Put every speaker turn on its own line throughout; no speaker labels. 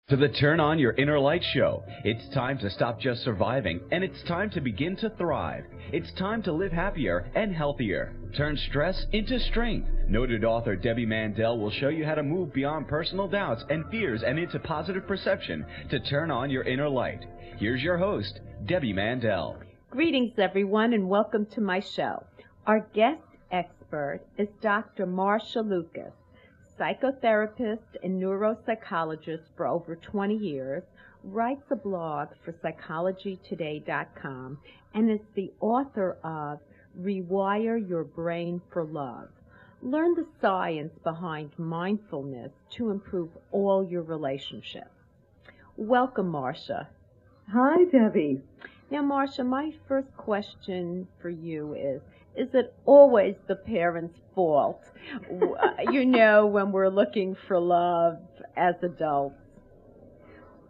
To the Turn On Your Inner Light show. It's time to stop just surviving, and it's time to begin to thrive. It's time to live happier and healthier. Turn stress into strength. Noted author Debbie Mandel will show you how to move beyond personal doubts and fears and into positive perception to turn on your inner light. Here's your host, Debbie Mandel.
Greetings, everyone, and welcome to my show. Our guest expert is Dr. Marsha Lucas, psychotherapist and neuropsychologist for over 20 years, writes a blog for psychologytoday.com, and is the author of Rewire Your Brain for Love. Learn the science behind mindfulness to improve all your relationships. Welcome, Marsha.
Hi, Debbie.
Now, Marsha, my first question for you is it always the parents' fault, when we're looking for love as adults?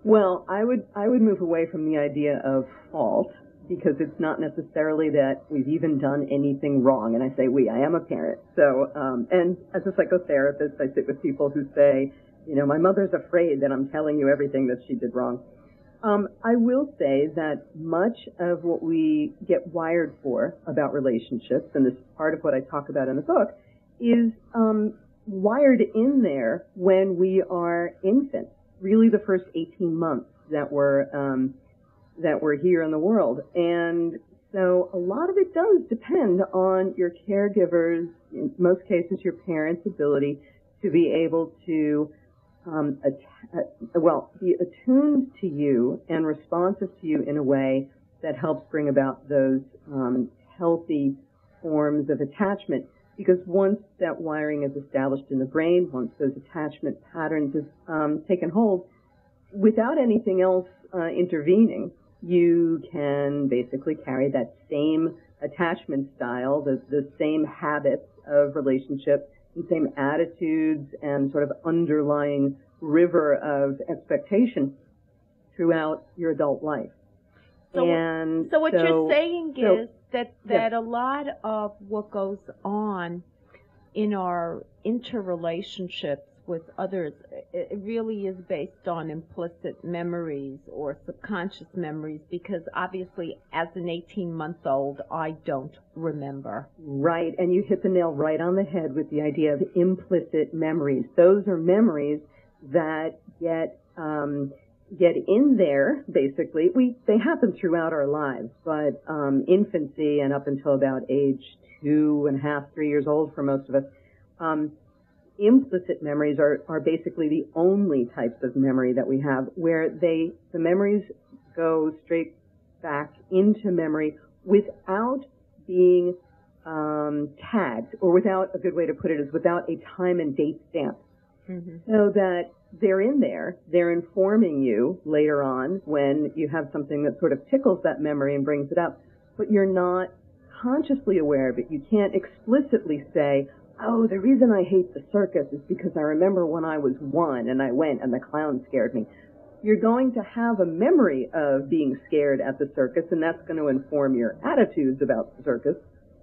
Well, I would move away from the idea of fault, because it's not necessarily that we've even done anything wrong. And I say we, I am a parent. So, and as a psychotherapist, I sit with people who say, my mother's afraid that I'm telling you everything that she did wrong. I will say that much of what we get wired for about relationships, and this is part of what I talk about in the book, is wired in there when we are infants, really the first 18 months that we're here in the world. And so a lot of it does depend on your caregivers, in most cases your parents' ability to be able to be attuned to you and responsive to you in a way that helps bring about those healthy forms of attachment. Because once that wiring is established in the brain, once those attachment patterns have taken hold, without anything else intervening, you can basically carry that same attachment style, the same habits of relationship, the same attitudes and sort of underlying river of expectation throughout your adult life.
So what you're saying is that a lot of what goes on in our interrelationships with others, it really is based on implicit memories or subconscious memories, because obviously as an 18-month-old, I don't remember.
Right, and you hit the nail right on the head with the idea of implicit memories. Those are memories that get in there, basically. They happen throughout our lives, but infancy and up until about age 2.5, 3 years old for most of us, implicit memories are basically the only types of memory that we have, where the memories go straight back into memory without being tagged, or without, a good way to put it is without a time and date stamp. Mm-hmm. So that they're in there, they're informing you later on when you have something that sort of tickles that memory and brings it up, but you're not consciously aware of it. You can't explicitly say, oh, the reason I hate the circus is because I remember when I was 1 and I went and the clown scared me. You're going to have a memory of being scared at the circus, and that's going to inform your attitudes about the circus,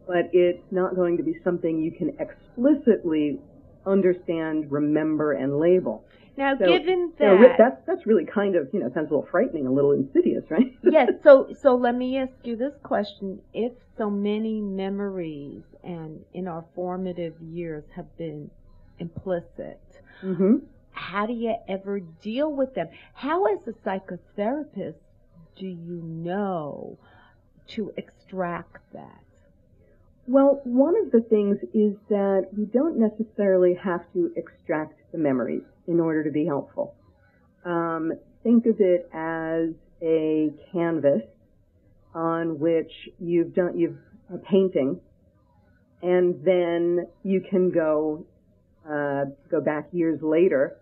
but it's not going to be something you can explicitly understand, remember, and label.
Now, given that...
that's really kind of, sounds a little frightening, a little insidious, right?
Yes, so let me ask you this question. If so many memories and in our formative years have been implicit, mm-hmm. how do you ever deal with them? How, as a psychotherapist, do you know to extract that?
Well, one of the things is that we don't necessarily have to extract the memories in order to be helpful. Think of it as a canvas on which you've a painting, and then you can go back years later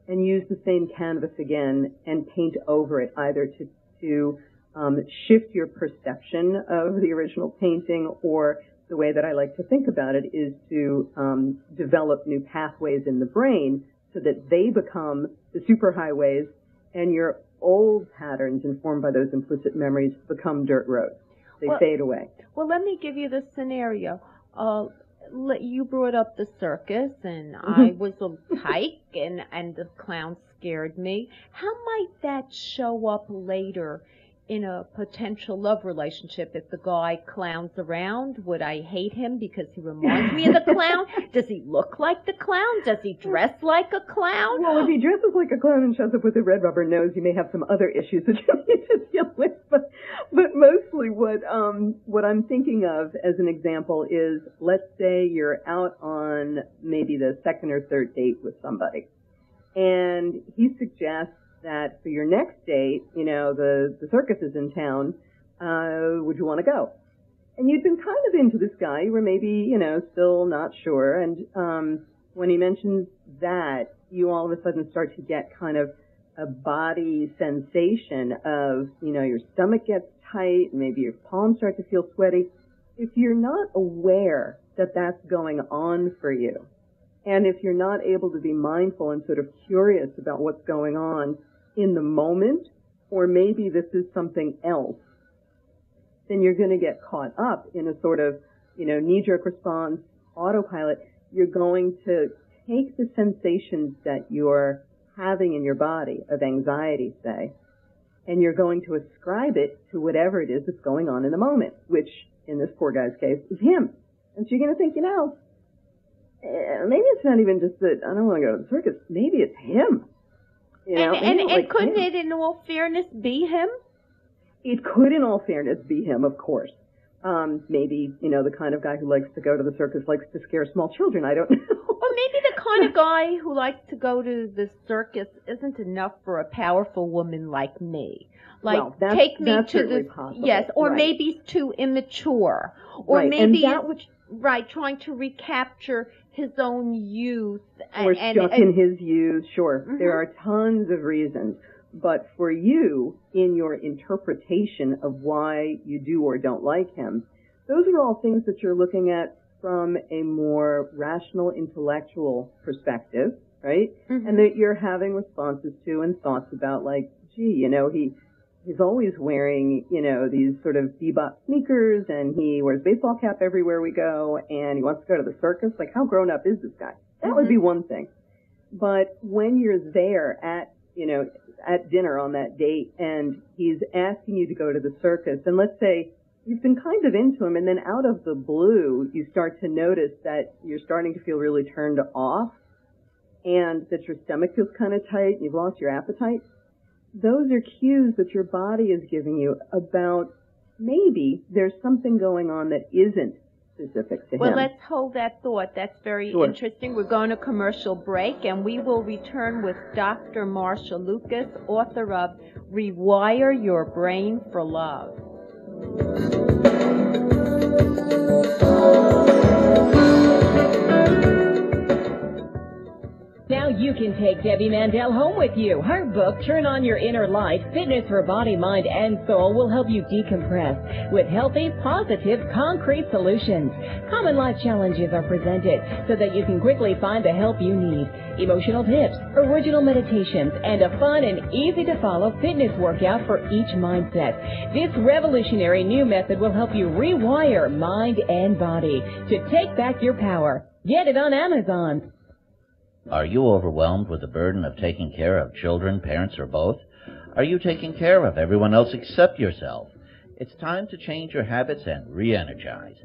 and use the same canvas again and paint over it, either to shift your perception of the original painting, or the way that I like to think about it is to develop new pathways in the brain so that they become the superhighways, and your old patterns informed by those implicit memories become dirt roads. They fade away.
Well, let me give you the scenario. You brought up the circus, and I was a tyke, and the clown scared me. How might that show up later in a potential love relationship? If the guy clowns around, would I hate him because he reminds me of the clown? Does he look like the clown? Does he dress like a clown?
Well, if he dresses like a clown and shows up with a red rubber nose, you may have some other issues that you need to deal with. But mostly what I'm thinking of as an example is, let's say you're out on maybe the second or third date with somebody, and he suggests that for your next date, the circus is in town, would you want to go? And you'd been kind of into this guy, you were maybe, still not sure, and when he mentions that, you all of a sudden start to get kind of a body sensation of, your stomach gets tight, maybe your palms start to feel sweaty. If you're not aware that that's going on for you, and if you're not able to be mindful and sort of curious about what's going on in the moment, or maybe this is something else, then you're going to get caught up in a sort of, knee-jerk response, autopilot. You're going to take the sensations that you're having in your body of anxiety, say, and you're going to ascribe it to whatever it is that's going on in the moment, which, in this poor guy's case, is him. And so you're going to think, maybe it's not even just that I don't want to go to the circus. Maybe it's him.
And couldn't it, in all fairness, be him?
It could, in all fairness, be him, of course. Maybe, the kind of guy who likes to go to the circus likes to scare small children. I don't know.
Or maybe the kind of guy who likes to go to the circus isn't enough for a powerful woman like me. Like,
well,
take me
that's
to the
possible.
Yes, or
right.
maybe he's too immature, or
right.
maybe
and
trying to recapture his own youth,
or stuck in his youth. Sure,
mm-hmm.
There are tons of reasons. But for you, in your interpretation of why you do or don't like him, those are all things that you're looking at from a more rational, intellectual perspective, right?
Mm-hmm.
And that you're having responses to and thoughts about, like, gee, he's always wearing, these sort of bebop sneakers, and he wears baseball cap everywhere we go, and he wants to go to the circus. Like, how grown up is this guy? That would be one thing. But when you're there at dinner on that date, and he's asking you to go to the circus, and let's say you've been kind of into him, and then out of the blue, you start to notice that you're starting to feel really turned off, and that your stomach feels kind of tight, and you've lost your appetite. Those are cues that your body is giving you about maybe there's something going on that isn't specific to him.
Well, let's hold that thought. That's very
Sure.
interesting. We're going to commercial break, and we will return with Dr. Marsha Lucas, author of Rewire Your Brain for Love.
Now you can take Debbie Mandel home with you. Her book, Turn On Your Inner Light, Fitness for Body, Mind, and Soul, will help you decompress with healthy, positive, concrete solutions. Common life challenges are presented so that you can quickly find the help you need. Emotional tips, original meditations, and a fun and easy-to-follow fitness workout for each mindset. This revolutionary new method will help you rewire mind and body to take back your power. Get it on Amazon.
Are you overwhelmed with the burden of taking care of children, parents, or both? Are you taking care of everyone else except yourself? It's time to change your habits and re-energize.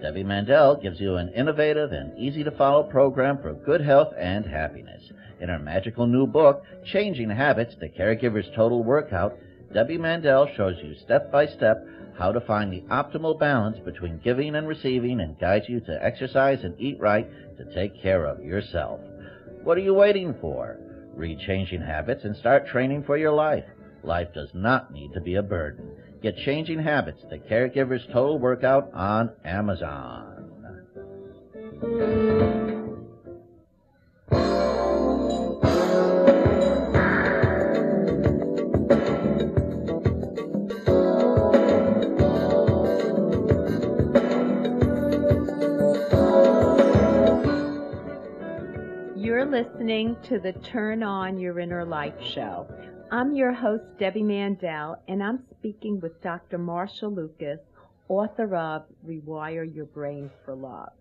Debbie Mandel gives you an innovative and easy-to-follow program for good health and happiness. In her magical new book, Changing Habits, The Caregiver's Total Workout, Debbie Mandel shows you step-by-step how to find the optimal balance between giving and receiving, and guides you to exercise and eat right to take care of yourself. What are you waiting for? Read Changing Habits and start training for your life. Life does not need to be a burden. Get Changing Habits, The Caregiver's Total Workout on Amazon.
You're listening to the Turn On Your Inner Light show. I'm your host, Debbie Mandel, and I'm speaking with Dr. Marsha Lucas, author of Rewire Your Brain for Love.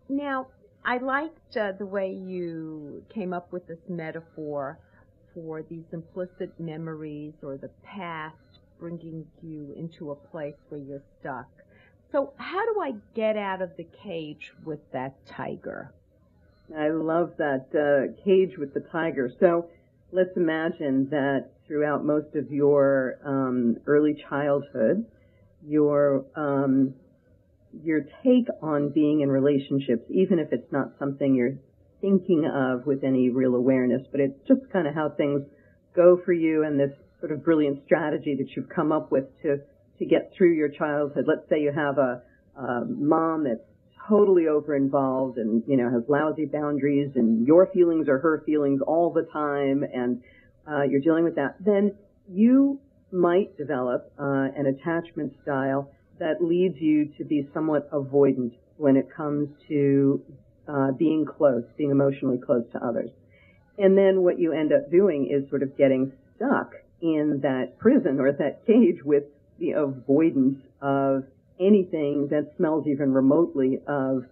Now, I liked the way you came up with this metaphor for these implicit memories or the past bringing you into a place where you're stuck. So how do I get out of the cage with that tiger?
I love that cage with the tiger. So let's imagine that throughout most of your early childhood, your take on being in relationships, even if it's not something you're thinking of with any real awareness, but it's just kind of how things go for you and this sort of brilliant strategy that you've come up with to get through your childhood. Let's say you have a mom that's totally over-involved and, has lousy boundaries, and your feelings are her feelings all the time, and you're dealing with that. Then you might develop an attachment style that leads you to be somewhat avoidant when it comes to being close, being emotionally close to others. And then what you end up doing is sort of getting stuck in that prison or that cage with the avoidance of anything that smells even remotely of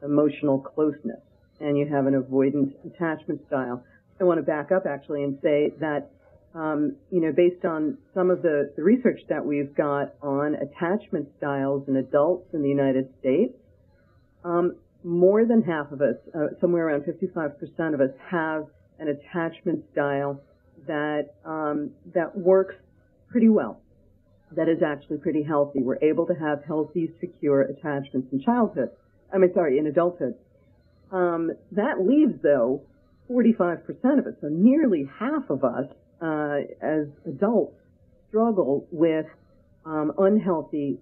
emotional closeness. And you have an avoidant attachment style. I want to back up actually and say that, based on some of the research that we've got on attachment styles in adults in the United States, more than half of us, somewhere around 55% of us, have an attachment style that works pretty well, that is actually pretty healthy. We're able to have healthy, secure attachments in in adulthood. That leaves, though, 45% of us, so nearly half of us as adults struggle with unhealthy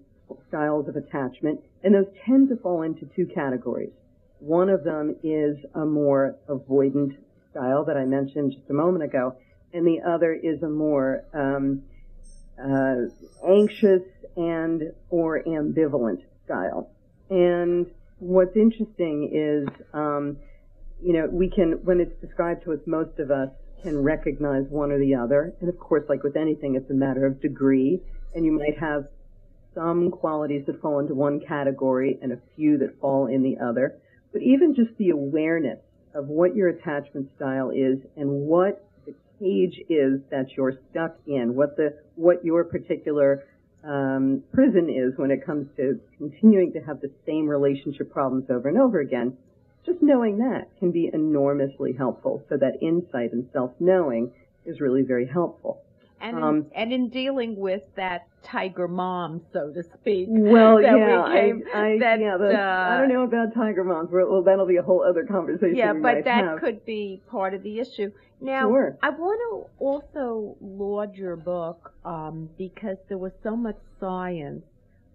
styles of attachment, and those tend to fall into two categories. One of them is a more avoidant style that I mentioned just a moment ago, and the other is a more anxious and or ambivalent style. And what's interesting is, we can, when it's described to us, most of us can recognize one or the other. And of course, like with anything, it's a matter of degree, and you might have some qualities that fall into one category and a few that fall in the other. But even just the awareness of what your attachment style is and what the cage is that you're stuck in, what your particular prison is when it comes to continuing to have the same relationship problems over and over again, just knowing that can be enormously helpful. So that insight and self-knowing is really very helpful.
And in dealing with that tiger mom, so to speak.
Well, I don't know about tiger moms. Well, that'll be a whole other conversation.
Yeah, but that could be part of the issue. Now,
sure.
I want to also laud your book because there was so much science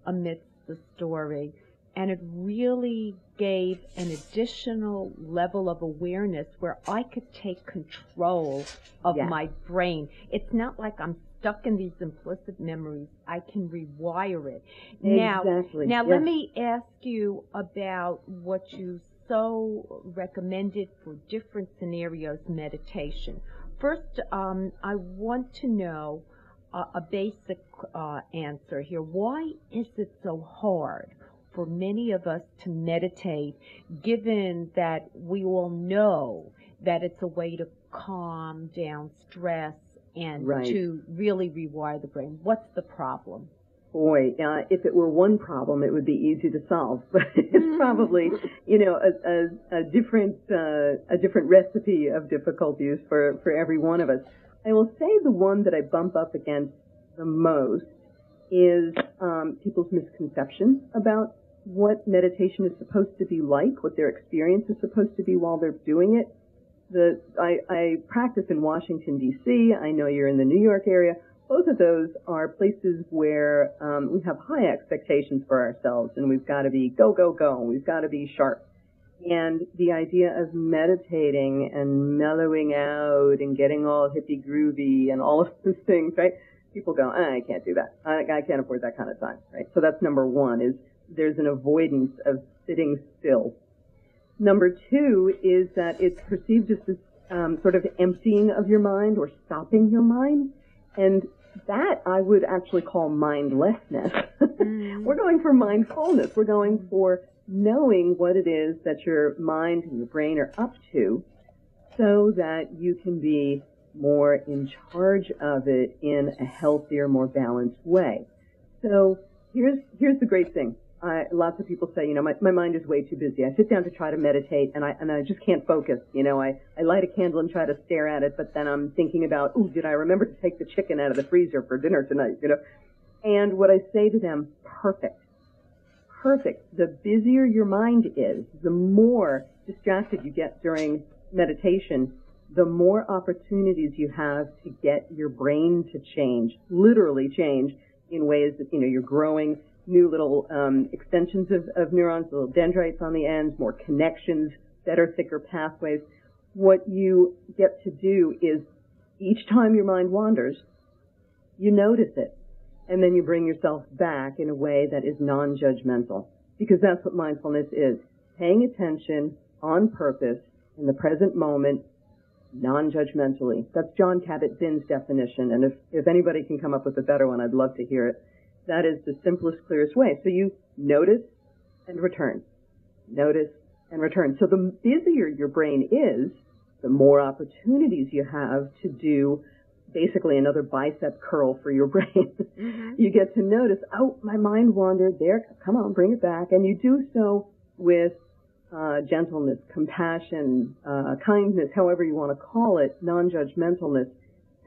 amidst the story, and it really gave an additional level of awareness where I could take control of my brain. It's not like I'm stuck in these implicit memories. I can rewire it.
Exactly.
Now let me ask you about what you so recommended for different scenarios, meditation. First, I want to know a basic answer here. Why is it so hard for many of us to meditate, given that we all know that it's a way to calm down stress and to really rewire the brain? What's the problem?
Boy, if it were one problem, it would be easy to solve. But it's probably, a different recipe of difficulties for every one of us. I will say the one that I bump up against the most is people's misconception about what meditation is supposed to be like, what their experience is supposed to be while they're doing it. I practice in Washington, D.C. I know you're in the New York area. Both of those are places where we have high expectations for ourselves, and we've got to be go, go, go. We've got to be sharp. And the idea of meditating and mellowing out and getting all hippie groovy and all of those things, right? People go, I can't do that. I can't afford that kind of time, right? So that's number one, is there's an avoidance of sitting still. Number two is that it's perceived as this sort of emptying of your mind or stopping your mind. And that I would actually call mindlessness. We're going for mindfulness. We're going for knowing what it is that your mind and your brain are up to so that you can be more in charge of it in a healthier, more balanced way. So here's the great thing. Lots of people say, my mind is way too busy. I sit down to try to meditate, and I just can't focus. I light a candle and try to stare at it, but then I'm thinking about, did I remember to take the chicken out of the freezer for dinner tonight? And what I say to them, perfect. The busier your mind is, the more distracted you get during meditation, the more opportunities you have to get your brain to change, literally change, in ways that, you're growing new little extensions of neurons, little dendrites on the ends, more connections, better, thicker pathways. What you get to do is each time your mind wanders, you notice it, and then you bring yourself back in a way that is non-judgmental, because that's what mindfulness is, paying attention on purpose in the present moment, non-judgmentally. That's John Kabat-Zinn's definition, and if anybody can come up with a better one, I'd love to hear it. That is the simplest, clearest way. So you notice and return. Notice and return. So the busier your brain is, the more opportunities you have to do basically another bicep curl for your brain. Mm-hmm. You get to notice, my mind wandered there. Come on, bring it back. And you do so with gentleness, compassion, kindness, however you want to call it, non-judgmentalness.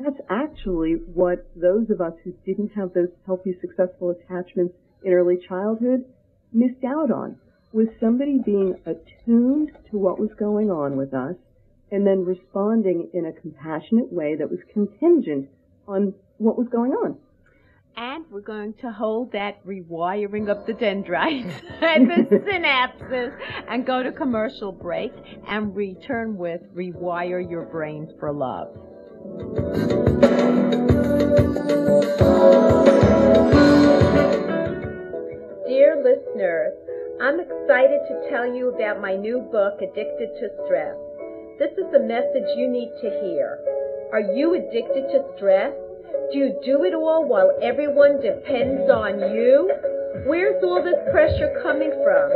That's actually what those of us who didn't have those healthy, successful attachments in early childhood missed out on, was somebody being attuned to what was going on with us and then responding in a compassionate way that was contingent on what was going on.
And we're going to hold that rewiring of the dendrites and the synapses and go to commercial break and return with Rewire Your Brain for Love.
Dear listeners, I'm excited to tell you about my new book, Addicted to Stress. This is the message you need to hear. Are you addicted to stress? Do you do it all while everyone depends on you? Where's all this pressure coming from?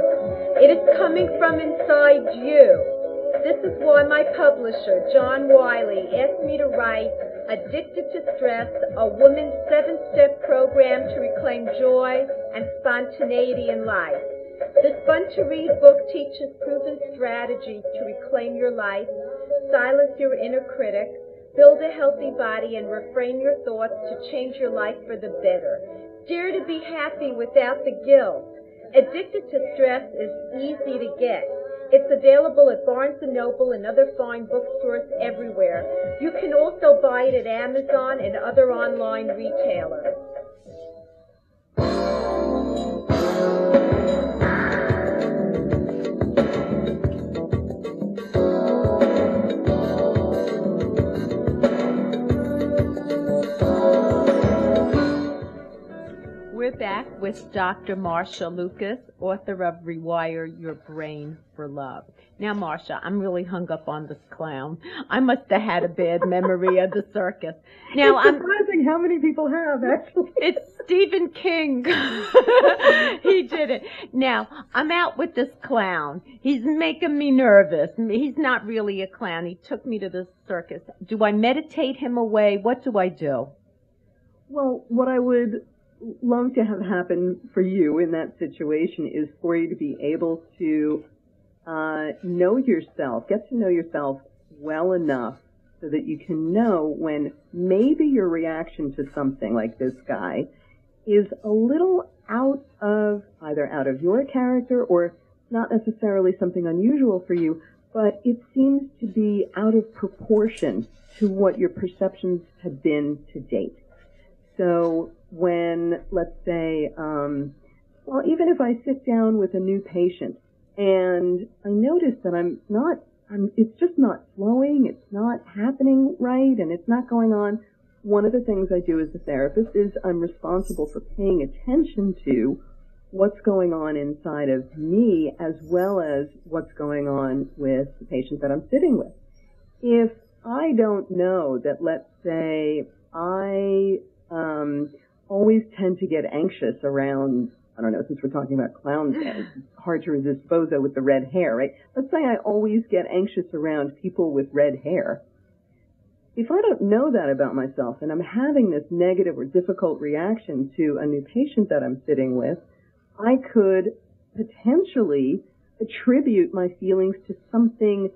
It is coming from inside you. This is why my publisher, John Wiley, asked me to write Addicted to Stress, a woman's 7-step program to reclaim joy and spontaneity in life. This fun-to-read book teaches proven strategies to reclaim your life, silence your inner critic, build a healthy body, and reframe your thoughts to change your life for the better. Dare to be happy without the guilt. Addicted to Stress is easy to get. It's available at Barnes & Noble and other fine bookstores everywhere. You can also buy it at Amazon and other online retailers.
We're back with Dr. Marsha Lucas, author of Rewire Your Brain for Love. Now, Marsha, I'm really hung up on this clown. I must have had a bad memory of the circus. Now,
it's surprising how many people have, actually.
It's Stephen King. He did it. Now, I'm out with this clown. He's making me nervous. He's not really a clown. He took me to the circus. Do I meditate him away? What do I do?
Well, what I would love to have happen for you in that situation is for you to be able to know yourself, get to know yourself well enough so that you can know when maybe your reaction to something like this guy is a little either out of your character or not necessarily something unusual for you, but it seems to be out of proportion to what your perceptions have been to date. So when, let's say, even if I sit down with a new patient and I notice that it's just not flowing, it's not happening right, and it's not going on, one of the things I do as a therapist is I'm responsible for paying attention to what's going on inside of me as well as what's going on with the patient that I'm sitting with. If I don't know that, let's say, I always tend to get anxious around, I don't know, since we're talking about clowns, it's hard to resist Bozo with the red hair, right? Let's say I always get anxious around people with red hair. if I don't know that about myself and I'm having this negative or difficult reaction to a new patient that I'm sitting with, I could potentially attribute my feelings to something,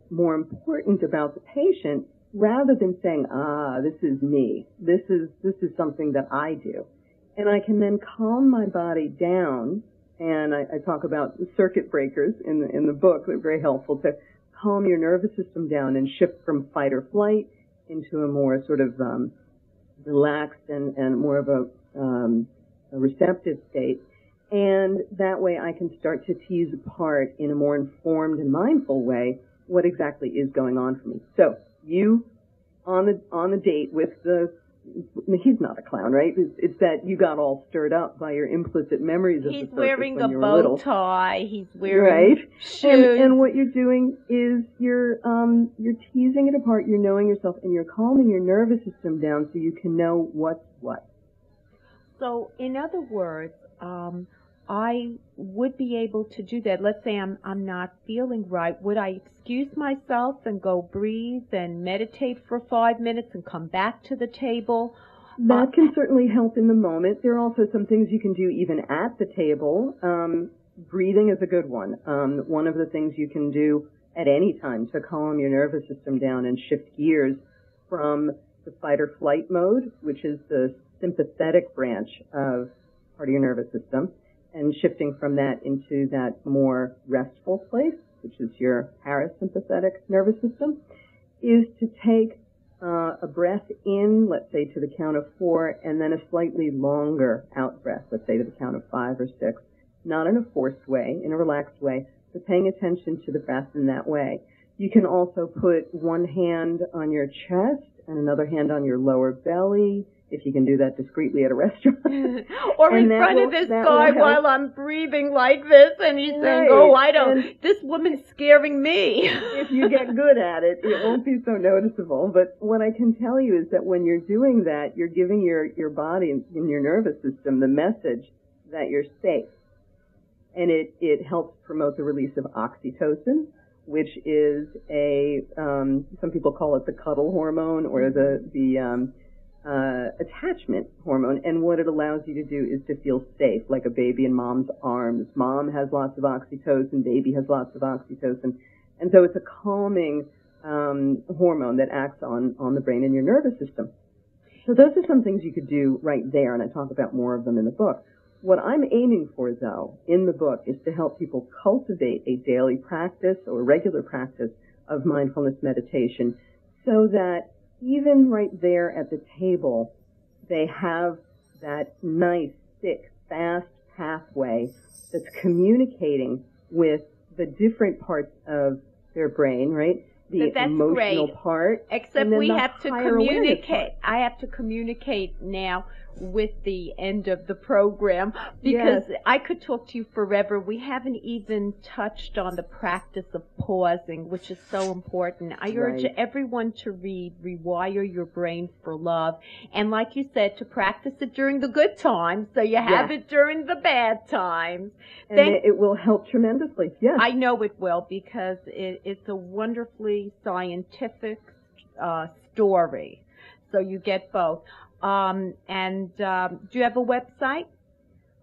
more important about the patient rather than saying, this is me. This is something that I do. And I can then calm my body down, and I talk about circuit breakers in the book. They're very helpful to calm your nervous system down and shift from fight or flight into a more sort of relaxed and more of a receptive state. And that way I can start to tease apart in a more informed and mindful way what exactly is going on for me. So you on the date with he's not a clown, right? It's that you got all stirred up by your implicit memories of the circus when you were little.
He's wearing a bow tie. He's wearing shoes.
And what you're doing is you're teasing it apart. You're knowing yourself, and you're calming your nervous system down so you can know what's what.
So, in other words, I would be able to do that. Let's say I'm not feeling right. Would I excuse myself and go breathe and meditate for 5 minutes and come back to the table?
That can certainly help in the moment. There are also some things you can do even at the table. Breathing is a good one. One of the things you can do at any time to calm your nervous system down and shift gears from the fight or flight mode, which is the sympathetic branch of part of your nervous system, and shifting from that into that more restful place, which is your parasympathetic nervous system, is to take a breath in, let's say to the count of 4, and then a slightly longer out breath, let's say to the count of 5 or 6, not in a forced way, in a relaxed way, but paying attention to the breath in that way. You can also put one hand on your chest and another hand on your lower belly, if you can do that discreetly at a restaurant.
Or in front of this guy while I'm breathing like this, and he's saying, this woman's scaring me.
If you get good at it, it won't be so noticeable. But what I can tell you is that when you're doing that, you're giving your body and your nervous system the message that you're safe. And it helps promote the release of oxytocin, which is some people call it the cuddle hormone or the attachment hormone, and what it allows you to do is to feel safe, like a baby in mom's arms. Mom has lots of oxytocin, baby has lots of oxytocin, and so it's a calming hormone that acts on the brain and your nervous system. So those are some things you could do right there, and I talk about more of them in the book. What I'm aiming for, though, in the book is to help people cultivate a daily practice or regular practice of mindfulness meditation so that even right there at the table, they have that nice, thick, fast pathway that's communicating with the different parts of their brain, right? The emotional part.
Except we have to communicate. I have to communicate now with the end of the program because I could talk to you forever. We haven't even touched on the practice of pausing, which is so important. I urge everyone to read Rewire Your Brain for Love, and like you said, to practice it during the good times so you have it during the bad times.
And it will help tremendously. Yes,
I know it will because it's a wonderfully scientific story. So you get both. Do you have a website?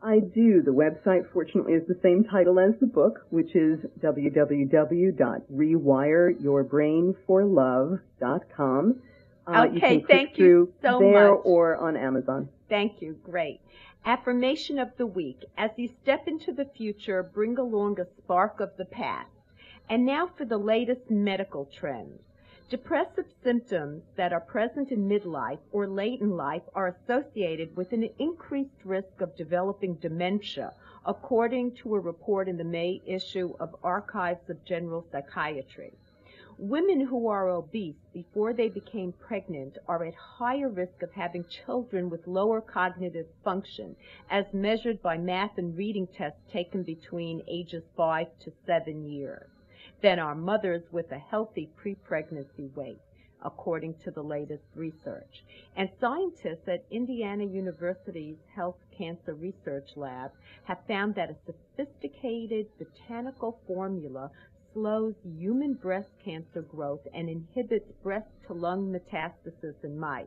I do. The website, fortunately, is the same title as the book, which is www.rewireyourbrainforlove.com.
Okay, thank you so much.
There or on Amazon.
Thank you. Great. Affirmation of the week. As you step into the future, bring along a spark of the past. And now for the latest medical trends. Depressive symptoms that are present in midlife or late in life are associated with an increased risk of developing dementia, according to a report in the May issue of Archives of General Psychiatry. Women who are obese before they became pregnant are at higher risk of having children with lower cognitive function, as measured by math and reading tests taken between ages 5 to 7 years. Than are mothers with a healthy pre-pregnancy weight, according to the latest research. And scientists at Indiana University's Health Cancer Research Lab have found that a sophisticated botanical formula slows human breast cancer growth and inhibits breast-to-lung metastasis in mice.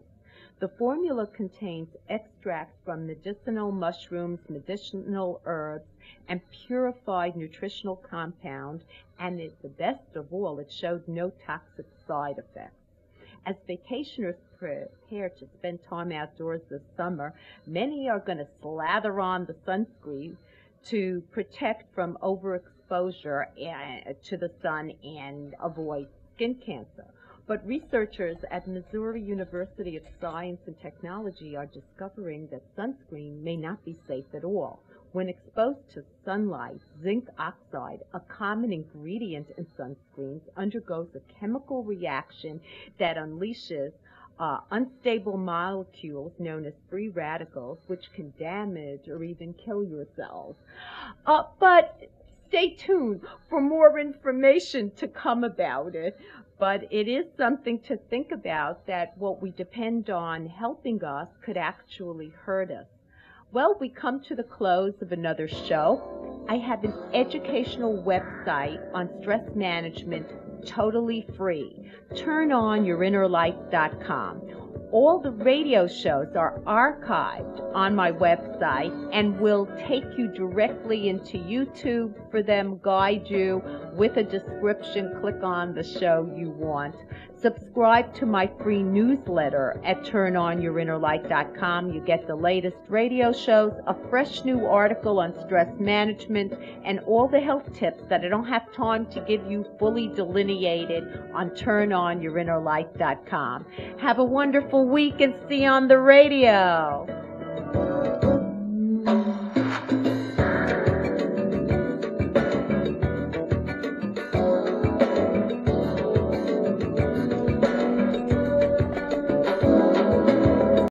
The formula contains extracts from medicinal mushrooms, medicinal herbs, and purified nutritional compound, and the best of all, it showed no toxic side effects. As vacationers prepare to spend time outdoors this summer, many are going to slather on the sunscreen to protect from overexposure to the sun and avoid skin cancer. But researchers at Missouri University of Science and Technology are discovering that sunscreen may not be safe at all. When exposed to sunlight, zinc oxide, a common ingredient in sunscreens, undergoes a chemical reaction that unleashes unstable molecules known as free radicals, which can damage or even kill your cells. But stay tuned for more information to come about it. But it is something to think about, that what we depend on helping us could actually hurt us. Well, we come to the close of another show. I have an educational website on stress management, totally free. TurnOnYourInnerLight.com. All the radio shows are archived on my website and will take you directly into YouTube for them, guide you with a description. Click on the show you want. Subscribe to my free newsletter at TurnOnYourInnerLight.com. You get the latest radio shows, a fresh new article on stress management, and all the health tips that I don't have time to give you fully delineated on TurnOnYourInnerLight.com. Have a wonderful week and see you on the radio.